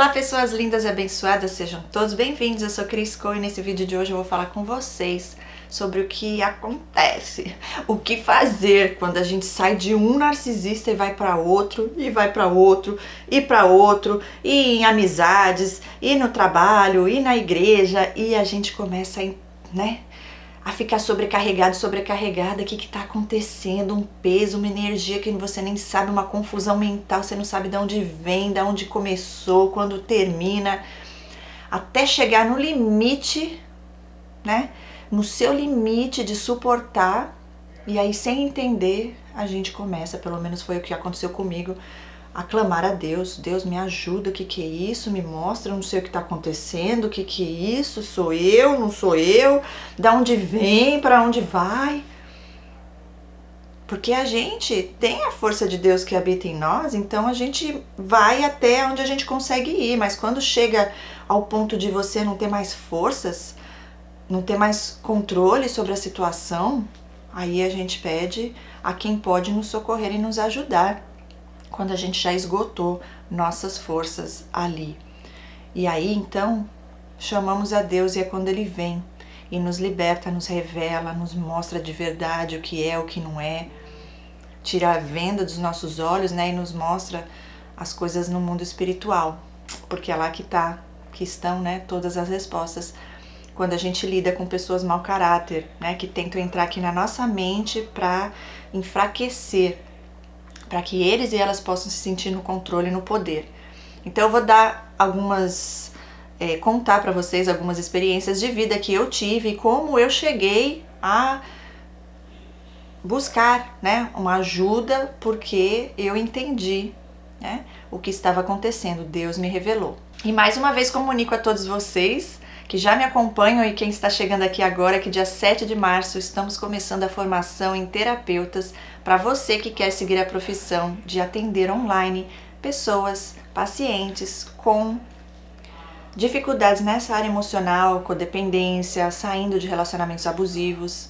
Olá pessoas lindas e abençoadas, sejam todos bem-vindos, eu sou Cris Coe e nesse vídeo de hoje eu vou falar com vocês sobre o que acontece, o que fazer quando a gente sai de um narcisista e vai para outro, e vai para outro, e para outro, e em amizades, e no trabalho, e na igreja, e a gente começa a ficar sobrecarregada, o que está acontecendo, um peso, uma energia que você nem sabe, uma confusão mental, você não sabe de onde vem, de onde começou, quando termina, até chegar no limite, no seu limite de suportar, e aí sem entender, a gente começa, pelo menos foi o que aconteceu comigo, a clamar a Deus. Deus, me ajuda, o que é isso? Me mostra, eu não sei o que está acontecendo, o que é isso? Sou eu, não sou eu? Da onde vem, para onde vai? Porque a gente tem a força de Deus que habita em nós, então a gente vai até onde a gente consegue ir, mas quando chega ao ponto de você não ter mais forças, não ter mais controle sobre a situação, aí a gente pede a quem pode nos socorrer e nos ajudar, quando a gente já esgotou nossas forças ali. E aí então chamamos a Deus, e é quando Ele vem e nos liberta, nos revela, nos mostra de verdade o que é, o que não é, tira a venda dos nossos olhos, e nos mostra as coisas no mundo espiritual, porque é lá que estão todas as respostas. Quando a gente lida com pessoas mau caráter, que tentam entrar aqui na nossa mente para enfraquecer, para que eles e elas possam se sentir no controle e no poder. Então eu vou dar contar para vocês algumas experiências de vida que eu tive e como eu cheguei a buscar uma ajuda, porque eu entendi o que estava acontecendo, Deus me revelou. E mais uma vez comunico a todos vocês que já me acompanham e quem está chegando aqui agora, que dia 7 de março estamos começando a formação em terapeutas para você que quer seguir a profissão de atender online pessoas, pacientes com dificuldades nessa área emocional, codependência, saindo de relacionamentos abusivos,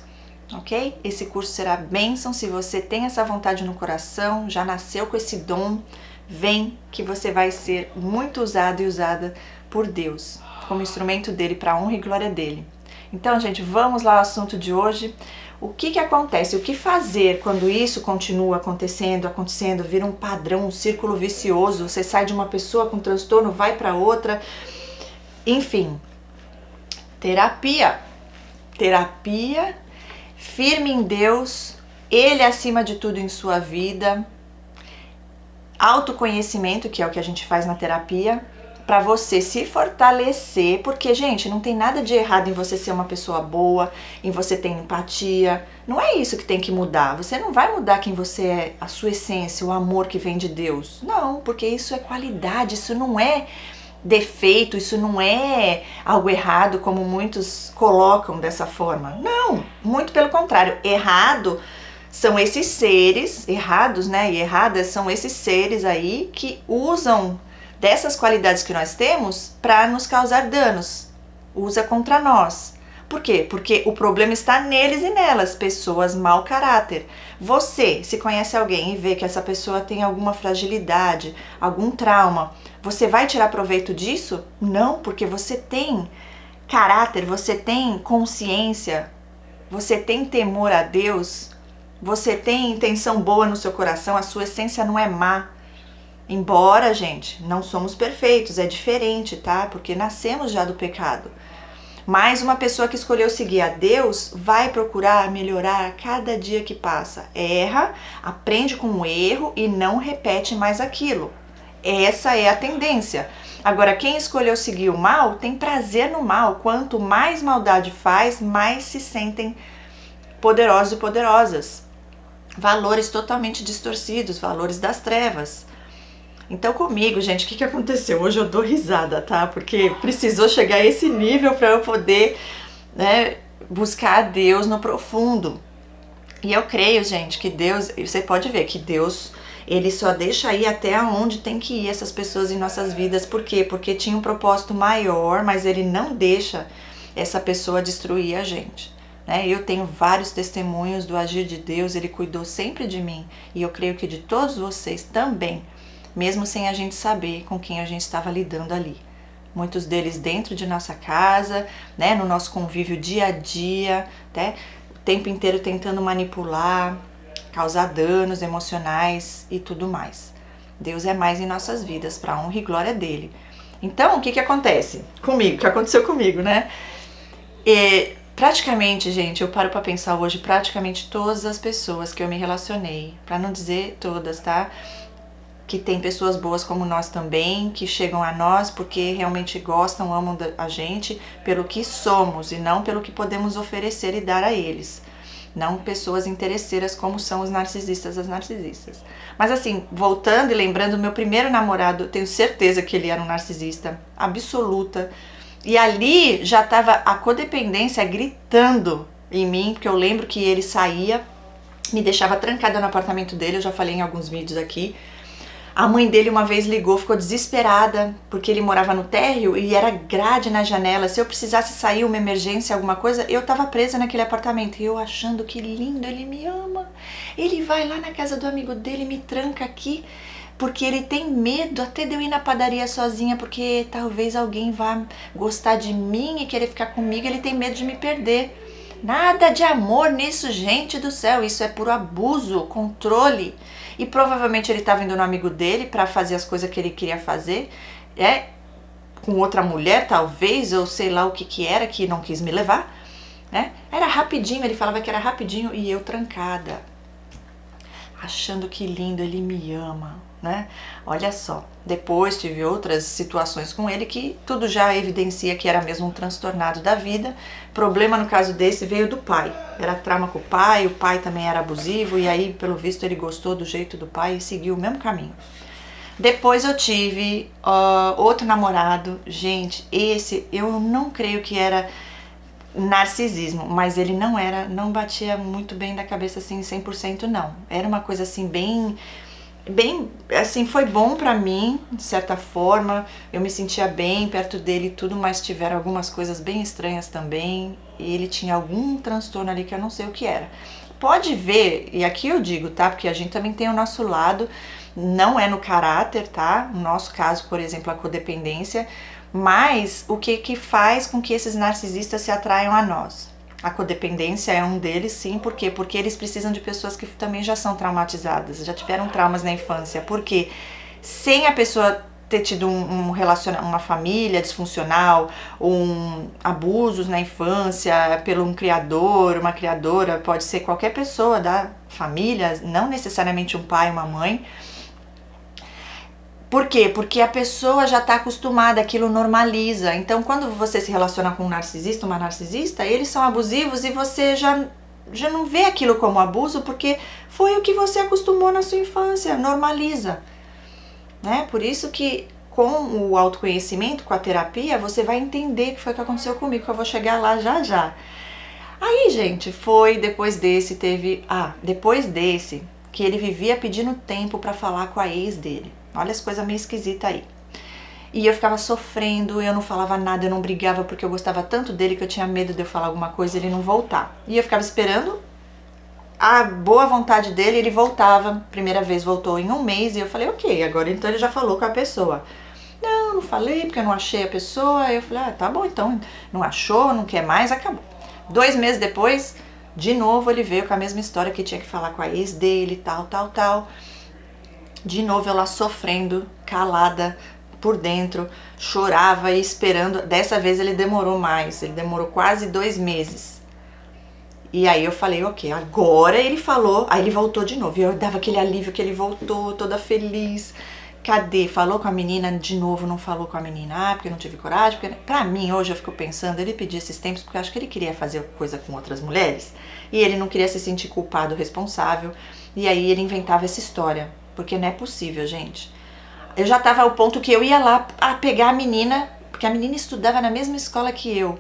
ok? Esse curso será bênção. Se você tem essa vontade no coração, já nasceu com esse dom, vem que você vai ser muito usado e usada por Deus, como instrumento dele, para a honra e glória dele. Então, gente, vamos lá ao assunto de hoje. O que acontece? O que fazer quando isso continua acontecendo, vira um padrão, um círculo vicioso, você sai de uma pessoa com transtorno, vai para outra, enfim. Terapia, firme em Deus, Ele acima de tudo em sua vida, autoconhecimento, que é o que a gente faz na terapia, para você se fortalecer, porque, gente, não tem nada de errado em você ser uma pessoa boa, em você ter empatia, não é isso que tem que mudar. Você não vai mudar quem você é, a sua essência, o amor que vem de Deus, não, porque isso é qualidade, isso não é defeito, isso não é algo errado, como muitos colocam dessa forma, não, muito pelo contrário, errado são esses seres, errados, e erradas são esses seres aí que usam dessas qualidades que nós temos para nos causar danos, usa contra nós. Por quê? Porque o problema está neles e nelas, pessoas mau caráter. Você, se conhece alguém e vê que essa pessoa tem alguma fragilidade, algum trauma, você vai tirar proveito disso? Não, porque você tem caráter, você tem consciência, você tem temor a Deus, você tem intenção boa no seu coração, a sua essência não é má. Embora, gente, não somos perfeitos, é diferente, tá? Porque nascemos já do pecado. Mas uma pessoa que escolheu seguir a Deus vai procurar melhorar a cada dia que passa. Erra, aprende com o erro e não repete mais aquilo. Essa é a tendência. Agora, quem escolheu seguir o mal tem prazer no mal. Quanto mais maldade faz, mais se sentem poderosos e poderosas. Valores totalmente distorcidos, valores das trevas. Então comigo, gente, o que aconteceu? Hoje eu dou risada, tá? Porque precisou chegar a esse nível para eu poder buscar a Deus no profundo. E eu creio, gente, que Deus, você pode ver que Deus, Ele só deixa ir até onde tem que ir essas pessoas em nossas vidas. Por quê? Porque tinha um propósito maior, mas Ele não deixa essa pessoa destruir a gente. Eu tenho vários testemunhos do agir de Deus, Ele cuidou sempre de mim. E eu creio que de todos vocês também. mesmo sem a gente saber com quem a gente estava lidando ali. Muitos deles dentro de nossa casa, né, no nosso convívio dia a dia, né, o tempo inteiro tentando manipular, causar danos emocionais e tudo mais. Deus é mais em nossas vidas, para honra e glória dele. Então, o que acontece comigo? O que aconteceu comigo, né? Praticamente, gente, eu paro pra pensar hoje, praticamente todas as pessoas que eu me relacionei, pra não dizer todas, tá? Que tem pessoas boas como nós também, que chegam a nós porque realmente gostam, amam a gente pelo que somos e não pelo que podemos oferecer e dar a eles. Não pessoas interesseiras como são os narcisistas, as narcisistas. Mas assim, voltando e lembrando, meu primeiro namorado, tenho certeza que ele era um narcisista, absoluta. E ali já estava a codependência gritando em mim, porque eu lembro que ele saía, me deixava trancada no apartamento dele, eu já falei em alguns vídeos aqui. A mãe dele uma vez ligou, ficou desesperada, porque ele morava no térreo e era grade na janela. Se eu precisasse sair, uma emergência, alguma coisa, eu tava presa naquele apartamento. E eu achando que lindo, ele me ama. Ele vai lá na casa do amigo dele, me tranca aqui, porque ele tem medo até de eu ir na padaria sozinha, porque talvez alguém vá gostar de mim e querer ficar comigo, ele tem medo de me perder. Nada de amor nisso, gente do céu, isso é puro abuso, controle. E provavelmente ele estava indo no amigo dele para fazer as coisas que ele queria fazer, com outra mulher talvez, ou sei lá o que era, que não quis me levar, né? Era rapidinho, ele falava que era rapidinho e eu trancada, achando que lindo, ele me ama, né? Olha só, depois tive outras situações com ele que tudo já evidencia que era mesmo um transtornado da vida. Problema no caso desse veio do pai, era trauma com o pai também era abusivo e aí pelo visto ele gostou do jeito do pai e seguiu o mesmo caminho. Depois eu tive outro namorado, gente, esse eu não creio que era narcisismo, mas ele não batia muito bem da cabeça assim 100% não, era uma coisa assim bem assim, foi bom pra mim, de certa forma, eu me sentia bem perto dele e tudo, mas tiveram algumas coisas bem estranhas também, e ele tinha algum transtorno ali que eu não sei o que era. Pode ver, e aqui eu digo, tá, porque a gente também tem o nosso lado, não é no caráter, tá, no nosso caso, por exemplo, a codependência, mas o que faz com que esses narcisistas se atraiam a nós? A codependência é um deles, sim. Por quê? Porque eles precisam de pessoas que também já são traumatizadas, já tiveram traumas na infância. Porque sem a pessoa ter tido uma família disfuncional, abusos na infância pelo um criador, uma criadora, pode ser qualquer pessoa da família, não necessariamente um pai, uma mãe. Por quê? Porque a pessoa já está acostumada, aquilo normaliza. Então, quando você se relaciona com um narcisista, uma narcisista, eles são abusivos e você já não vê aquilo como abuso, porque foi o que você acostumou na sua infância, normaliza. Né? Por isso que com o autoconhecimento, com a terapia, você vai entender o que foi que aconteceu comigo, que eu vou chegar lá já já. Aí, gente, foi depois desse, depois desse, que ele vivia pedindo tempo para falar com a ex dele. Olha as coisas meio esquisitas aí. E eu ficava sofrendo, eu não falava nada, eu não brigava porque eu gostava tanto dele que eu tinha medo de eu falar alguma coisa e ele não voltar. E eu ficava esperando a boa vontade dele, ele voltava. Primeira vez voltou em um mês e eu falei, ok, agora então ele já falou com a pessoa. Não falei porque eu não achei a pessoa. Aí eu falei, tá bom, então não achou, não quer mais, acabou. 2 meses depois, de novo ele veio com a mesma história que tinha que falar com a ex dele, tal. De novo eu lá sofrendo, calada por dentro, chorava e esperando. Dessa vez ele demorou mais, ele demorou quase 2 meses. E aí eu falei, ok, agora ele falou, aí ele voltou de novo. E eu dava aquele alívio que ele voltou, toda feliz. Cadê? Falou com a menina de novo, não falou com a menina, porque eu não tive coragem. Porque, pra mim, hoje eu fico pensando, ele pediu esses tempos porque eu acho que ele queria fazer coisa com outras mulheres. E ele não queria se sentir culpado, responsável. E aí ele inventava essa história. Porque não é possível, gente. Eu já tava ao ponto que eu ia lá pegar a menina, porque a menina estudava na mesma escola que eu.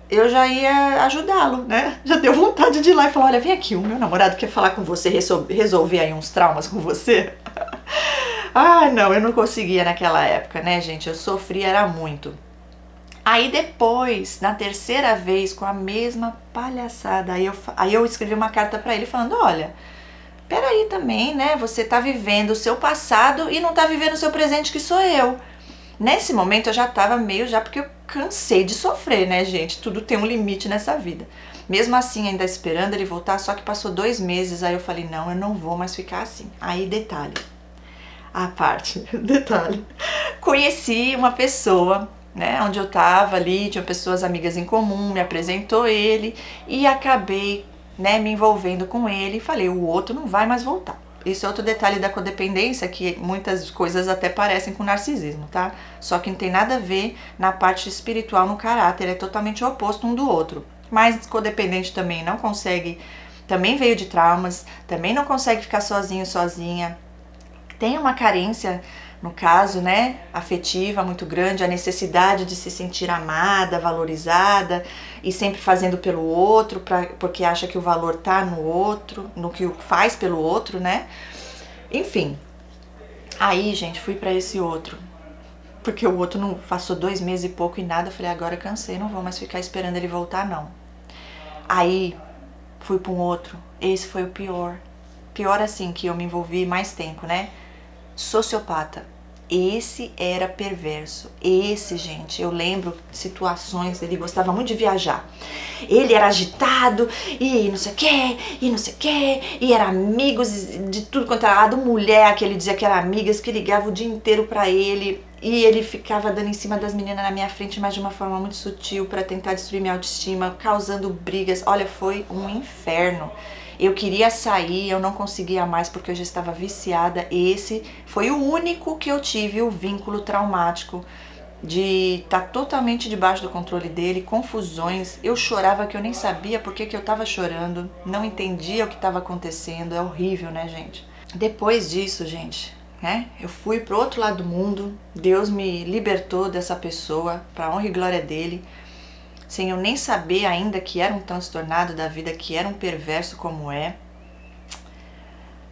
Eu já ia ajudá-lo, né? Já deu vontade de ir lá e falar, olha, vem aqui, o meu namorado quer falar com você, resolver aí uns traumas com você. Ai, não, eu não conseguia naquela época, né, gente? Eu sofria, era muito. Aí depois, na terceira vez, com a mesma palhaçada, aí eu escrevi uma carta pra ele falando, olha, peraí também, né? Você tá vivendo o seu passado e não tá vivendo o seu presente, que sou eu. Nesse momento eu já tava meio porque eu cansei de sofrer, né, gente? Tudo tem um limite nessa vida. Mesmo assim, ainda esperando ele voltar, só que passou 2 meses, aí eu falei, não, eu não vou mais ficar assim. Aí, detalhe, a parte, detalhe, conheci uma pessoa, né, onde eu tava ali, tinha pessoas amigas em comum, me apresentou ele e acabei, né, me envolvendo com ele e falei, o outro não vai mais voltar. Esse é outro detalhe da codependência, que muitas coisas até parecem com narcisismo, tá? Só que não tem nada a ver na parte espiritual, no caráter, é totalmente o oposto um do outro. Mas codependente também não consegue, também veio de traumas, também não consegue ficar sozinho, sozinha. Tem uma carência, no caso, né, afetiva muito grande, a necessidade de se sentir amada, valorizada e sempre fazendo pelo outro, porque acha que o valor tá no outro, no que faz pelo outro, né? Enfim, aí, gente, fui pra esse outro, porque o outro não passou 2 meses e pouco e nada, eu falei, agora cansei, não vou mais ficar esperando ele voltar, não. Aí, fui pra um outro, esse foi o pior. Pior assim, que eu me envolvi mais tempo, né? Sociopata. Esse era perverso. Esse, gente, eu lembro situações, ele gostava muito de viajar. Ele era agitado e não sei o que, e não sei o que, e era amigos de tudo quanto era lado, mulher que ele dizia que era amigas, que ligava o dia inteiro pra ele. E ele ficava dando em cima das meninas na minha frente, mas de uma forma muito sutil pra tentar destruir minha autoestima, causando brigas. Olha, foi um inferno. Eu queria sair, eu não conseguia mais porque eu já estava viciada. Esse foi o único que eu tive o vínculo traumático de estar totalmente debaixo do controle dele, confusões. Eu chorava que eu nem sabia por que eu estava chorando, não entendia o que estava acontecendo. É horrível, né, gente? Depois disso, gente, né, eu fui pro outro lado do mundo. Deus me libertou dessa pessoa, pra honra e glória dele, sem eu nem saber ainda que era um transtornado da vida, que era um perverso como é.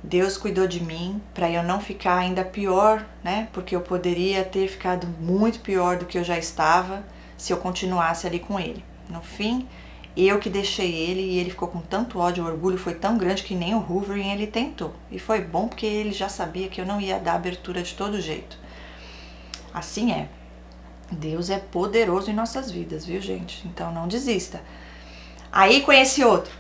Deus cuidou de mim para eu não ficar ainda pior, né? Porque eu poderia ter ficado muito pior do que eu já estava se eu continuasse ali com ele. No fim, eu que deixei ele e ele ficou com tanto ódio, o orgulho foi tão grande que nem o Wolverine ele tentou. E foi bom porque ele já sabia que eu não ia dar abertura de todo jeito. Assim é. Deus é poderoso em nossas vidas, viu, gente? Então não desista. Aí conheci outro.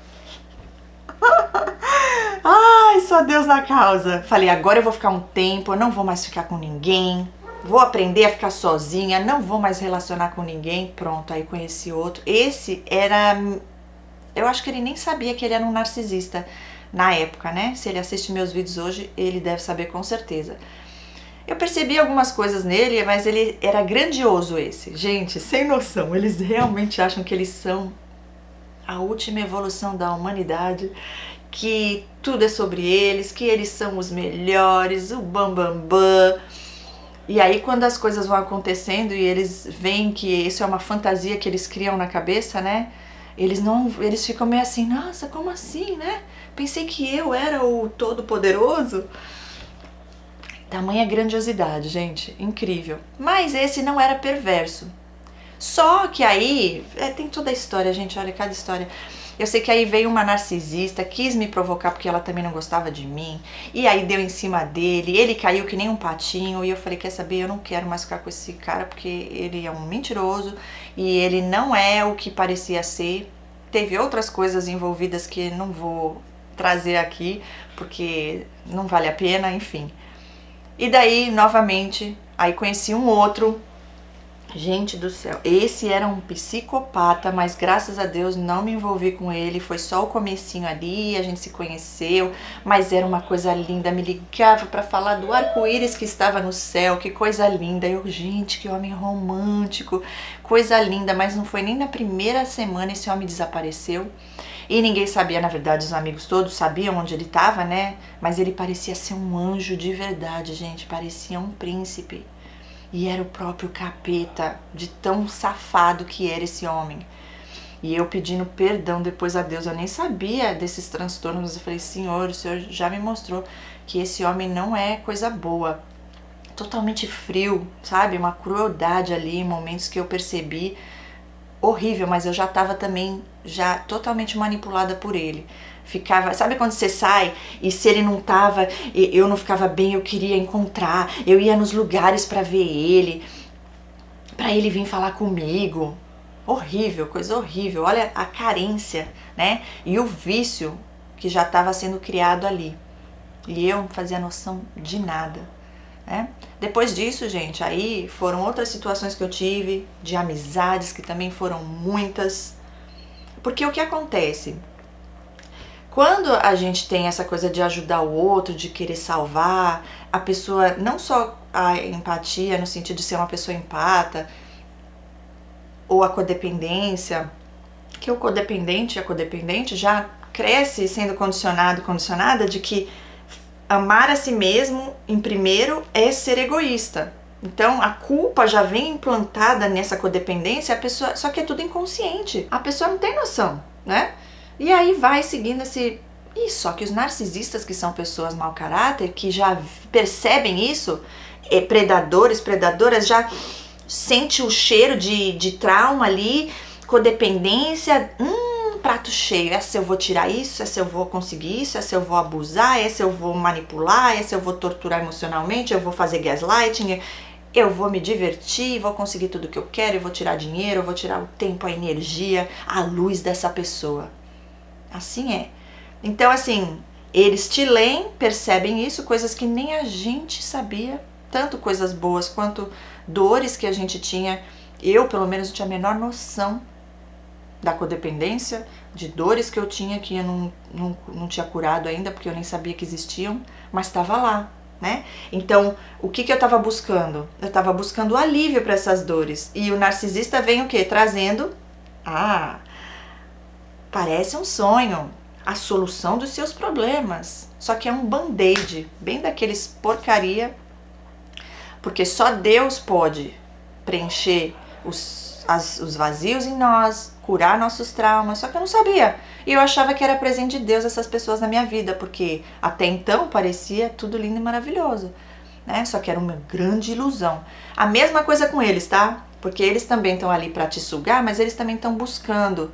Ai, só Deus na causa. Falei, agora eu vou ficar um tempo, eu não vou mais ficar com ninguém. Vou aprender a ficar sozinha, não vou mais relacionar com ninguém. Pronto, aí conheci outro. Esse era... Eu acho que ele nem sabia que ele era um narcisista na época, né? Se ele assiste meus vídeos hoje, ele deve saber com certeza. Eu percebi algumas coisas nele, mas ele era grandioso esse. Gente, sem noção, eles realmente acham que eles são a última evolução da humanidade, que tudo é sobre eles, que eles são os melhores, o bambambam. E aí quando as coisas vão acontecendo e eles veem que isso é uma fantasia que eles criam na cabeça, né? Eles ficam meio assim, nossa, como assim, né? Pensei que eu era o todo-poderoso. Tamanha grandiosidade, gente, incrível. Mas esse não era perverso. Só que aí, tem toda a história, gente, olha, cada história. Eu sei que aí veio uma narcisista, quis me provocar porque ela também não gostava de mim, e aí deu em cima dele, ele caiu que nem um patinho, e eu falei, quer saber, eu não quero mais ficar com esse cara porque ele é um mentiroso, e ele não é o que parecia ser. Teve outras coisas envolvidas que não vou trazer aqui, porque não vale a pena, enfim. E daí, novamente, aí conheci um outro. Gente do céu, esse era um psicopata, mas graças a Deus não me envolvi com ele, foi só o comecinho ali, a gente se conheceu, mas era uma coisa linda, me ligava pra falar do arco-íris que estava no céu, que coisa linda. Eu, gente, que homem romântico, coisa linda, mas não foi nem na primeira semana esse homem desapareceu. E ninguém sabia, na verdade, os amigos todos sabiam onde ele estava, né? Mas ele parecia ser um anjo de verdade, gente, parecia um príncipe. E era o próprio capeta, de tão safado que era esse homem. E eu pedindo perdão depois a Deus, eu nem sabia desses transtornos. Eu falei, Senhor, o Senhor já me mostrou que esse homem não é coisa boa. Totalmente frio, sabe? Uma crueldade ali, em momentos que eu percebi horrível, mas eu já estava também já totalmente manipulada por ele. Ficava, sabe quando você sai e se ele não tava, eu não ficava bem, eu queria encontrar, eu ia nos lugares para ver ele, para ele vir falar comigo. Horrível, coisa horrível. Olha a carência, né? E o vício que já estava sendo criado ali. E eu não fazia noção de nada, né? Depois disso, gente, aí foram outras situações que eu tive, de amizades que também foram muitas. Porque o que acontece? Quando a gente tem essa coisa de ajudar o outro, de querer salvar, a pessoa, não só a empatia no sentido de ser uma pessoa empata, ou a codependência, que o codependente e a codependente já cresce sendo condicionada de que amar a si mesmo em primeiro é ser egoísta. Então a culpa já vem implantada nessa codependência, a pessoa, só que é tudo inconsciente. A pessoa não tem noção, né? E aí vai seguindo esse... Só que os narcisistas, que são pessoas mau caráter, que já percebem isso, predadores, predadoras, já sente o cheiro de trauma ali, codependência, prato cheio, essa eu vou tirar isso, essa eu vou conseguir isso, essa eu vou abusar, essa eu vou manipular, essa eu vou torturar emocionalmente, eu vou fazer gaslighting, eu vou me divertir, vou conseguir tudo que eu quero, eu vou tirar dinheiro, eu vou tirar o tempo, a energia, a luz dessa pessoa. Assim é. Então, assim, eles te leem, percebem isso, coisas que nem a gente sabia, tanto coisas boas quanto dores que a gente tinha. Eu, pelo menos, não tinha a menor noção da codependência, de dores que eu tinha que eu não tinha curado ainda, porque eu nem sabia que existiam, mas estava lá, né? Então, o que eu estava buscando? Eu estava buscando alívio para essas dores. E o narcisista vem o quê? Trazendo, parece um sonho, a solução dos seus problemas. Só que é um band-aid, bem daqueles porcaria, porque só Deus pode preencher os vazios em nós, curar nossos traumas, só que eu não sabia. E eu achava que era presente de Deus essas pessoas na minha vida, porque até então parecia tudo lindo e maravilhoso, né? Só que era uma grande ilusão. A mesma coisa com eles, tá? Porque eles também estão ali para te sugar, mas eles também estão buscando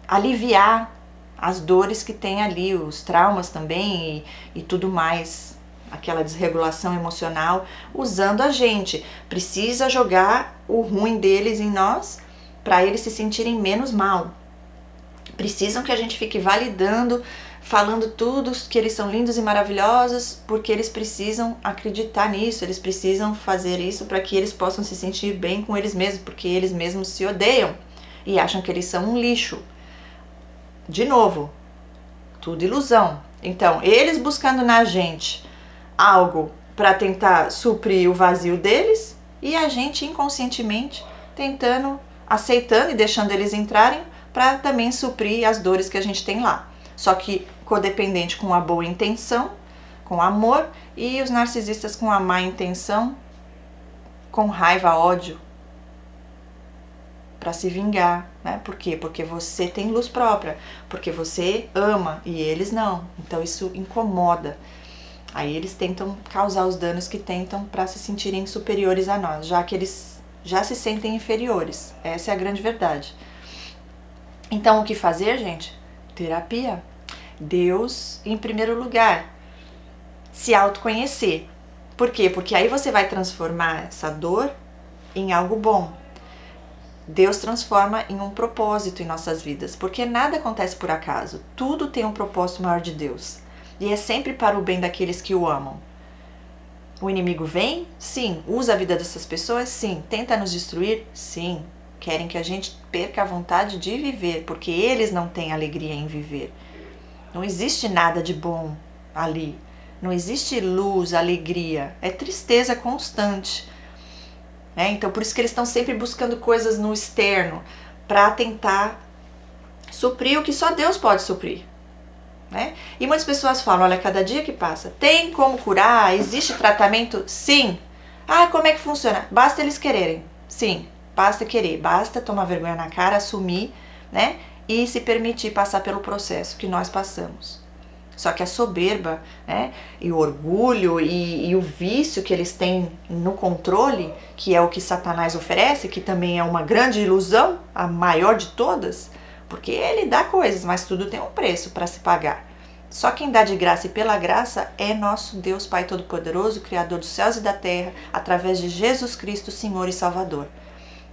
aliviar as dores que tem ali, os traumas também e tudo mais, aquela desregulação emocional, usando a gente. Precisa jogar o ruim deles em nós para eles se sentirem menos mal. Precisam que a gente fique validando, falando tudo que eles são lindos e maravilhosos, porque eles precisam acreditar nisso, eles precisam fazer isso para que eles possam se sentir bem com eles mesmos, porque eles mesmos se odeiam e acham que eles são um lixo. De novo, tudo ilusão. Então, eles buscando na gente algo para tentar suprir o vazio deles e a gente inconscientemente tentando, aceitando e deixando eles entrarem para também suprir as dores que a gente tem lá. Só que codependente com a boa intenção, com amor, e os narcisistas com a má intenção, com raiva, ódio, para se vingar, né? Por quê? Porque você tem luz própria, porque você ama e eles não. Então isso incomoda. Aí eles tentam causar os danos que tentam para se sentirem superiores a nós, já que eles já se sentem inferiores. Essa é a grande verdade. Então o que fazer, gente? Terapia. Deus em primeiro lugar. Se autoconhecer. Por quê? Porque aí você vai transformar essa dor em algo bom. Deus transforma em um propósito em nossas vidas, porque nada acontece por acaso. Tudo tem um propósito maior de Deus. E é sempre para o bem daqueles que o amam. O inimigo vem? Sim. Usa a vida dessas pessoas? Sim. Tenta nos destruir? Sim. Querem que a gente perca a vontade de viver, porque eles não têm alegria em viver. Não existe nada de bom ali. Não existe luz, alegria. É tristeza constante. Então, por isso que eles estão sempre buscando coisas no externo para tentar suprir o que só Deus pode suprir. E muitas pessoas falam, olha, cada dia que passa, tem como curar? Existe tratamento? Sim. Como é que funciona? Basta eles quererem. Sim, basta querer, basta tomar vergonha na cara, assumir, e se permitir passar pelo processo que nós passamos. Só que a soberba, né, e o orgulho e o vício que eles têm no controle, que é o que Satanás oferece, que também é uma grande ilusão, a maior de todas, porque ele dá coisas, mas tudo tem um preço para se pagar. Só quem dá de graça e pela graça é nosso Deus Pai Todo-Poderoso, Criador dos céus e da terra, através de Jesus Cristo, Senhor e Salvador.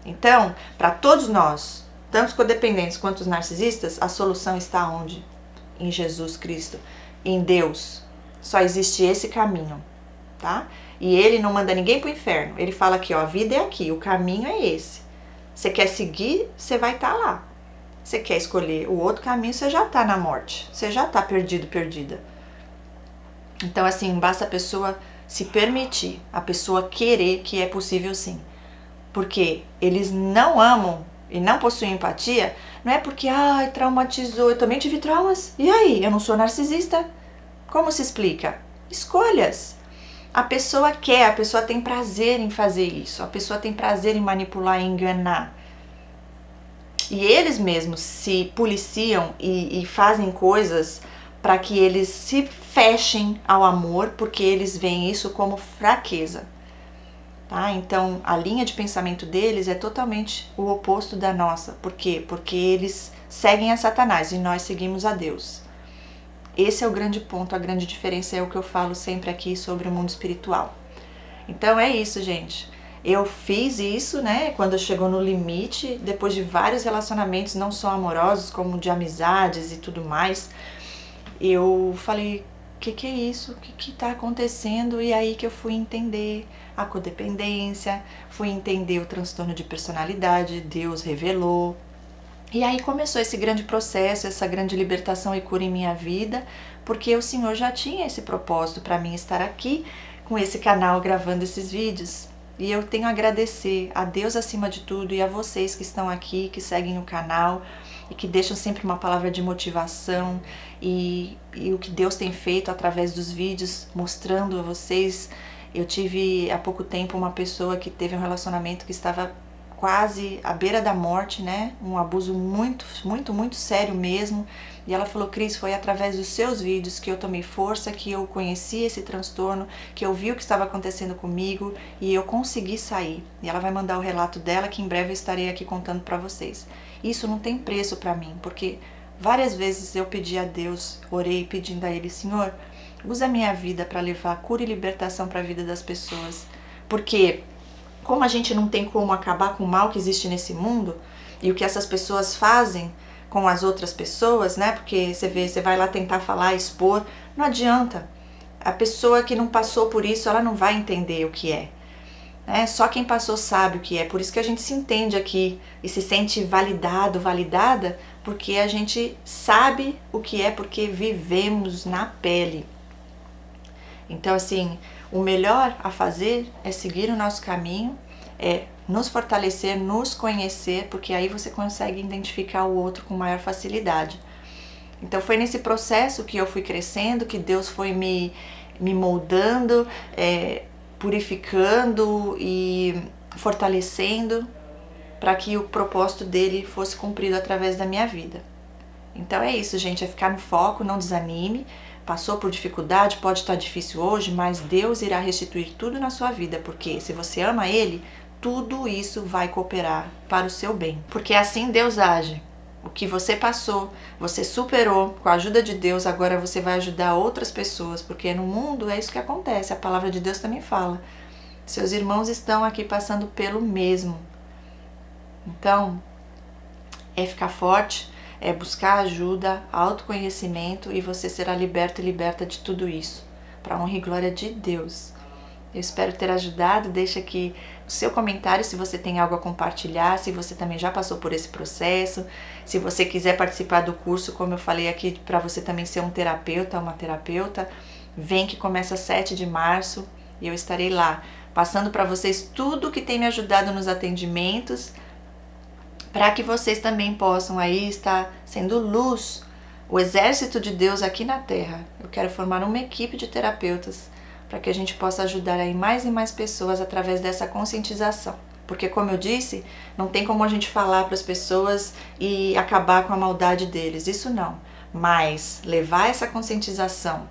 Então, para todos nós, tanto os codependentes quanto os narcisistas, a solução está onde? Em Jesus Cristo, em Deus. Só existe esse caminho, tá? E ele não manda ninguém pro inferno. Ele fala aqui, ó, a vida é aqui, o caminho é esse. Você quer seguir, você vai estar lá. Você quer escolher o outro caminho, você já tá na morte. Você já tá perdido, perdida. Então, assim, basta a pessoa se permitir, a pessoa querer, que é possível sim. Porque eles não amam e não possuem empatia, não é porque, ai, traumatizou, eu também tive traumas. E aí, eu não sou narcisista? Como se explica? Escolhas. A pessoa quer, a pessoa tem prazer em fazer isso, a pessoa tem prazer em manipular e enganar. E eles mesmos se policiam e fazem coisas para que eles se fechem ao amor, porque eles veem isso como fraqueza. Tá? Então, a linha de pensamento deles é totalmente o oposto da nossa. Por quê? Porque eles seguem a Satanás e nós seguimos a Deus. Esse é o grande ponto, a grande diferença é o que eu falo sempre aqui sobre o mundo espiritual. Então é isso, gente. Eu fiz isso, né, quando chegou no limite, depois de vários relacionamentos, não só amorosos, como de amizades e tudo mais. Eu falei, o que é isso? O que tá acontecendo? E aí que eu fui entender a codependência, fui entender o transtorno de personalidade, Deus revelou. E aí começou esse grande processo, essa grande libertação e cura em minha vida, porque o Senhor já tinha esse propósito para mim estar aqui com esse canal gravando esses vídeos. E eu tenho a agradecer a Deus acima de tudo e a vocês que estão aqui, que seguem o canal e que deixam sempre uma palavra de motivação e o que Deus tem feito através dos vídeos, mostrando a vocês. Eu tive há pouco tempo uma pessoa que teve um relacionamento que estava quase à beira da morte, né? Um abuso muito, muito, muito sério mesmo. E ela falou, Cris, foi através dos seus vídeos que eu tomei força, que eu conheci esse transtorno, que eu vi o que estava acontecendo comigo e eu consegui sair. E ela vai mandar o relato dela, que em breve eu estarei aqui contando para vocês. Isso não tem preço para mim, porque várias vezes eu pedi a Deus, orei pedindo a Ele, Senhor, usa a minha vida para levar cura e libertação para a vida das pessoas. Porque como a gente não tem como acabar com o mal que existe nesse mundo e o que essas pessoas fazem com as outras pessoas, né? Porque você vai lá tentar falar, expor, não adianta. A pessoa que não passou por isso, ela não vai entender o que é. Só quem passou sabe o que é. Por isso que a gente se entende aqui e se sente validado, validada, porque a gente sabe o que é, porque vivemos na pele. Então, assim, o melhor a fazer é seguir o nosso caminho, é nos fortalecer, nos conhecer, porque aí você consegue identificar o outro com maior facilidade. Então foi nesse processo que eu fui crescendo, que Deus foi me moldando, purificando e fortalecendo para que o propósito dele fosse cumprido através da minha vida. Então é isso, gente, é ficar no foco, não desanime. Passou por dificuldade, pode estar difícil hoje, mas Deus irá restituir tudo na sua vida, porque se você ama Ele, tudo isso vai cooperar para o seu bem. Porque assim Deus age. O que você passou, você superou, com a ajuda de Deus, agora você vai ajudar outras pessoas, porque no mundo é isso que acontece, a palavra de Deus também fala. Seus irmãos estão aqui passando pelo mesmo. Então, é ficar forte, é buscar ajuda, autoconhecimento e você será liberto e liberta de tudo isso, para a honra e glória de Deus. Eu espero ter ajudado, deixa aqui o seu comentário se você tem algo a compartilhar, se você também já passou por esse processo, se você quiser participar do curso, como eu falei aqui, para você também ser um terapeuta, uma terapeuta, vem que começa 7 de março e eu estarei lá, passando para vocês tudo que tem me ajudado nos atendimentos, para que vocês também possam aí estar sendo luz, o exército de Deus aqui na Terra. Eu quero formar uma equipe de terapeutas para que a gente possa ajudar aí mais e mais pessoas através dessa conscientização. Porque, como eu disse, não tem como a gente falar para as pessoas e acabar com a maldade deles, isso não. Mas levar essa conscientização,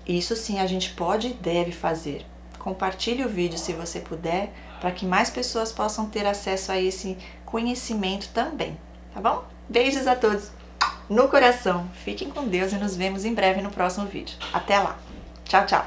isso sim a gente pode e deve fazer. Compartilhe o vídeo se você puder, para que mais pessoas possam ter acesso a esse conhecimento também, tá bom? Beijos a todos no coração, fiquem com Deus e nos vemos em breve no próximo vídeo. Até lá, tchau, tchau!